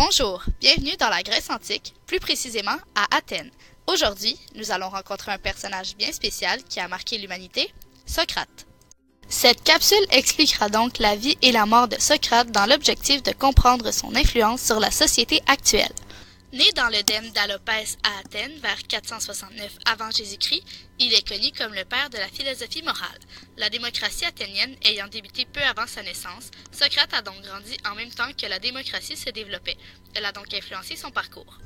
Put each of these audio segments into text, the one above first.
Bonjour, bienvenue dans la Grèce antique, plus précisément à Athènes. Aujourd'hui, nous allons rencontrer un personnage bien spécial qui a marqué l'humanité, Socrate. Cette capsule expliquera donc la vie et la mort de Socrate dans l'objectif de comprendre son influence sur la société actuelle. Né dans l'œdème d'Alopès à Athènes vers 469 avant Jésus-Christ, il est connu comme le père de la philosophie morale. La démocratie athénienne ayant débuté peu avant sa naissance, Socrate a donc grandi en même temps que la démocratie se développait. Elle a donc influencé son parcours.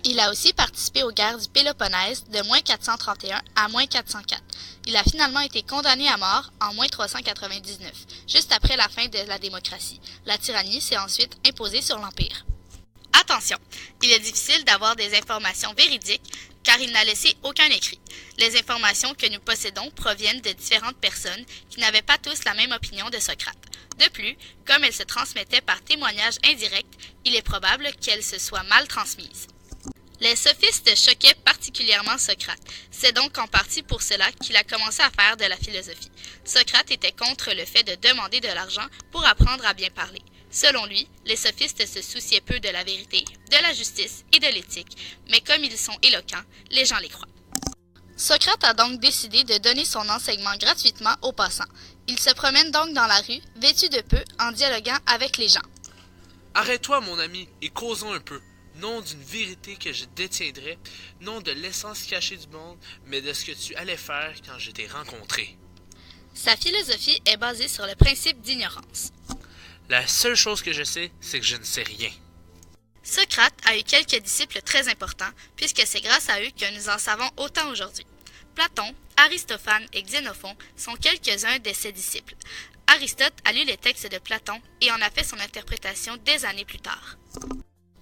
Il a aussi participé aux guerres du Péloponnèse de -431 à -404. Il a finalement été condamné à mort en -399, juste après la fin de la démocratie. La tyrannie s'est ensuite imposée sur l'Empire. Attention, il est difficile d'avoir des informations véridiques car il n'a laissé aucun écrit. Les informations que nous possédons proviennent de différentes personnes qui n'avaient pas tous la même opinion de Socrate. De plus, comme elles se transmettaient par témoignage indirect, il est probable qu'elles se soient mal transmises. Les sophistes choquaient particulièrement Socrate. C'est donc en partie pour cela qu'il a commencé à faire de la philosophie. Socrate était contre le fait de demander de l'argent pour apprendre à bien parler. Selon lui, les sophistes se souciaient peu de la vérité, de la justice et de l'éthique, mais comme ils sont éloquents, les gens les croient. Socrate a donc décidé de donner son enseignement gratuitement aux passants. Il se promène donc dans la rue, vêtu de peu, en dialoguant avec les gens. Arrête-toi, mon ami, et causons un peu. Non d'une vérité que je détiendrais, non de l'essence cachée du monde, mais de ce que tu allais faire quand je t'ai rencontré. Sa philosophie est basée sur le principe d'ignorance. La seule chose que je sais, c'est que je ne sais rien. Socrate a eu quelques disciples très importants, puisque c'est grâce à eux que nous en savons autant aujourd'hui. Platon, Aristophane et Xénophon sont quelques-uns de ses disciples. Aristote a lu les textes de Platon et en a fait son interprétation des années plus tard.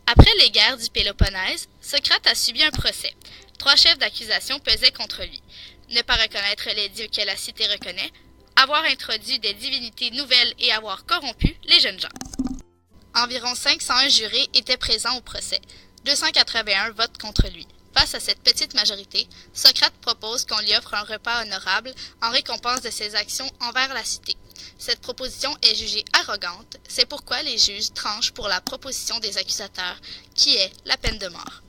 Après les guerres du Péloponnèse, Socrate a subi un procès. 3 chefs d'accusation pesaient contre lui. Ne pas reconnaître les dieux que la cité reconnaît, avoir introduit des divinités nouvelles et avoir corrompu les jeunes gens. Environ 501 jurés étaient présents au procès. 281 votent contre lui. Face à cette petite majorité, Socrate propose qu'on lui offre un repas honorable en récompense de ses actions envers la cité. Cette proposition est jugée arrogante, c'est pourquoi les juges tranchent pour la proposition des accusateurs, qui est la peine de mort.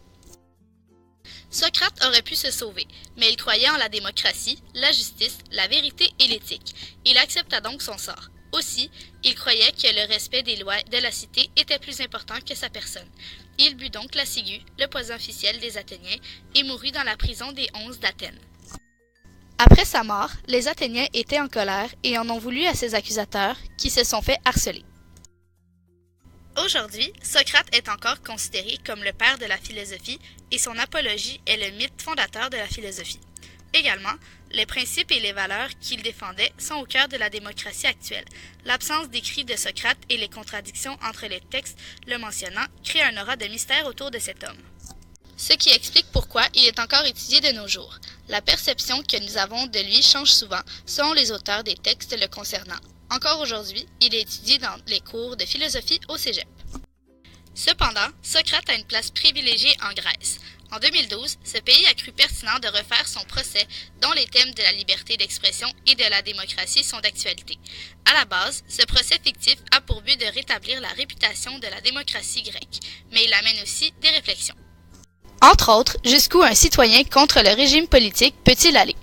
Socrate aurait pu se sauver, mais il croyait en la démocratie, la justice, la vérité et l'éthique. Il accepta donc son sort. Aussi, il croyait que le respect des lois de la cité était plus important que sa personne. Il but donc la ciguë, le poison officiel des Athéniens, et mourut dans la prison des 11 d'Athènes. Après sa mort, les Athéniens étaient en colère et en ont voulu à ses accusateurs, qui se sont fait harceler. Aujourd'hui, Socrate est encore considéré comme le père de la philosophie et son apologie est le mythe fondateur de la philosophie. Également, les principes et les valeurs qu'il défendait sont au cœur de la démocratie actuelle. L'absence d'écrits de Socrate et les contradictions entre les textes le mentionnant créent un aura de mystère autour de cet homme. Ce qui explique pourquoi il est encore étudié de nos jours. La perception que nous avons de lui change souvent selon les auteurs des textes le concernant. Encore aujourd'hui, il est étudié dans les cours de philosophie au cégep. Cependant, Socrate a une place privilégiée en Grèce. En 2012, ce pays a cru pertinent de refaire son procès dont les thèmes de la liberté d'expression et de la démocratie sont d'actualité. À la base, ce procès fictif a pour but de rétablir la réputation de la démocratie grecque, mais il amène aussi des réflexions. Entre autres, jusqu'où un citoyen contre le régime politique peut-il aller?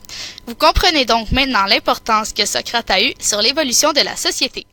Vous comprenez donc maintenant l'importance que Socrate a eue sur l'évolution de la société.